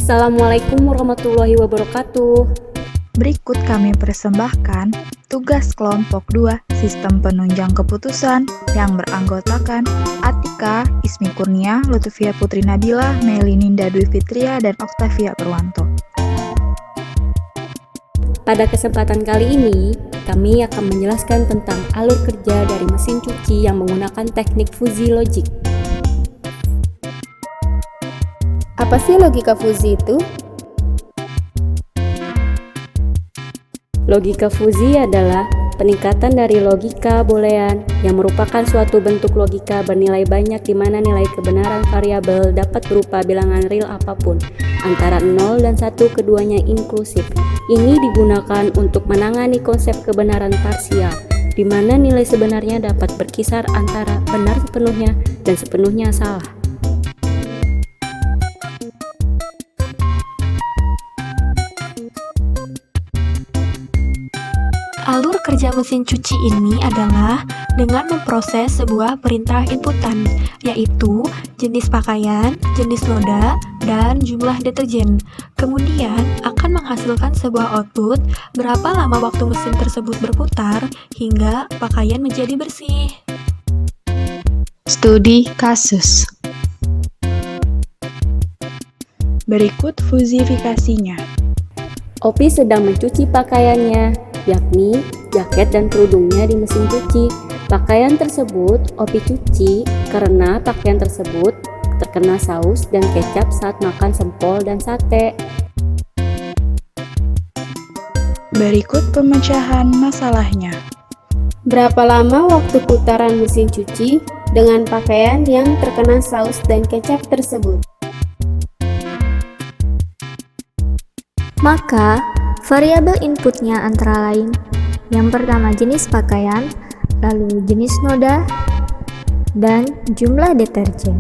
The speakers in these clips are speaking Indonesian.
Assalamualaikum warahmatullahi wabarakatuh. Berikut kami persembahkan tugas kelompok 2 Sistem Penunjang Keputusan yang beranggotakan Atika, Ismi Kurnia, Lutfia Putri Nabila, Meli Ninda Dwi Fitria, dan Oktavia Purwanto. Pada kesempatan kali ini, kami akan menjelaskan tentang alur kerja dari mesin cuci yang menggunakan teknik fuzi logik. Apa sih logika fuzi itu? Logika fuzi adalah peningkatan dari logika boolean yang merupakan suatu bentuk logika bernilai banyak di mana nilai kebenaran variabel dapat berupa bilangan real apapun, antara 0 dan 1 keduanya inklusif. Ini digunakan untuk menangani konsep kebenaran parsial, di mana nilai sebenarnya dapat berkisar antara benar sepenuhnya dan sepenuhnya salah. Alur kerja mesin cuci ini adalah dengan memproses sebuah perintah inputan, yaitu jenis pakaian, jenis noda, dan jumlah deterjen. Kemudian akan menghasilkan sebuah output berapa lama waktu mesin tersebut berputar hingga pakaian menjadi bersih. Studi kasus. Berikut fuzifikasinya. Opi sedang mencuci pakaiannya, yakni jaket dan kerudungnya di mesin cuci. Pakaian tersebut Opi cuci karena pakaian tersebut terkena saus dan kecap saat makan sempol dan sate. Berikut pemecahan masalahnya. Berapa lama waktu putaran mesin cuci dengan pakaian yang terkena saus dan kecap tersebut? Maka, variabel inputnya antara lain yang pertama jenis pakaian, lalu jenis noda, dan jumlah deterjen.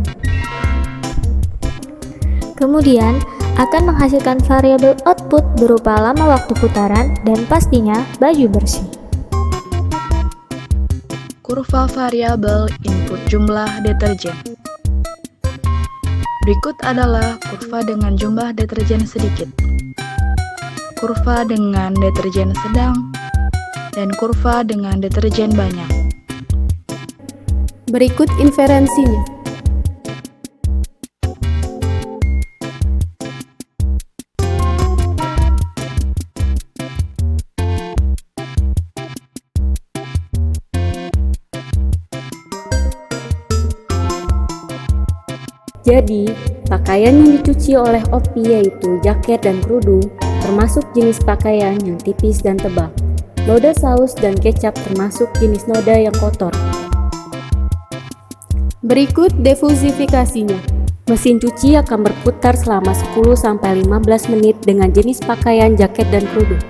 Kemudian, akan menghasilkan variabel output berupa lama waktu putaran dan pastinya baju bersih. Kurva variabel input jumlah deterjen. Berikut adalah kurva dengan jumlah deterjen sedikit, kurva dengan deterjen sedang, dan kurva dengan deterjen banyak. Berikut inferensinya. Jadi, pakaian yang dicuci oleh Opi yaitu jaket dan kerudung, termasuk jenis pakaian yang tipis dan tebal. Noda saus dan kecap termasuk jenis noda yang kotor. Berikut defuzifikasinya. Mesin cuci akan berputar selama 10-15 menit dengan jenis pakaian jaket dan kerudung.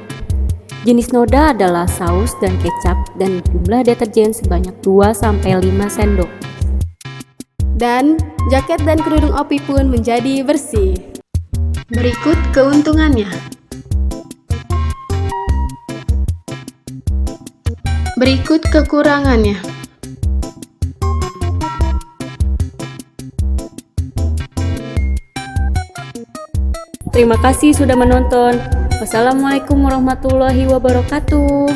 Jenis noda adalah saus dan kecap dan jumlah deterjen sebanyak 2-5 sendok. Dan jaket dan kerudung Opi pun menjadi bersih. Berikut keuntungannya. Berikut kekurangannya. Terima kasih sudah menonton. Wassalamualaikum warahmatullahi wabarakatuh.